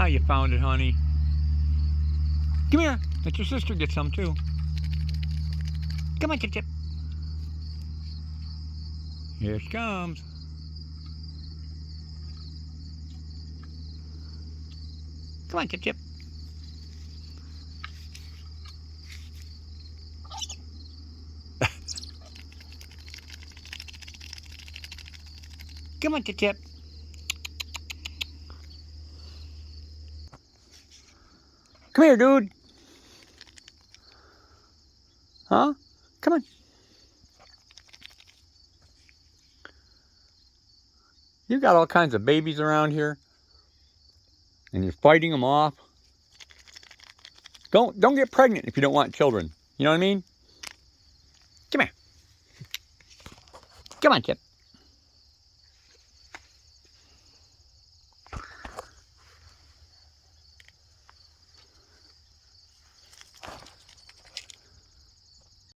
you found it, honey. Come here. Let your sister get some, too. Come on, Chip Chip. Here she comes. Come on, Chip Chip. Come on, Chip Chip. Come here, dude. Huh? Come on. You've got all kinds of babies around here, and you're fighting them off. Don't get pregnant if you don't want children. You know what I mean? Come here. Come on, Chip.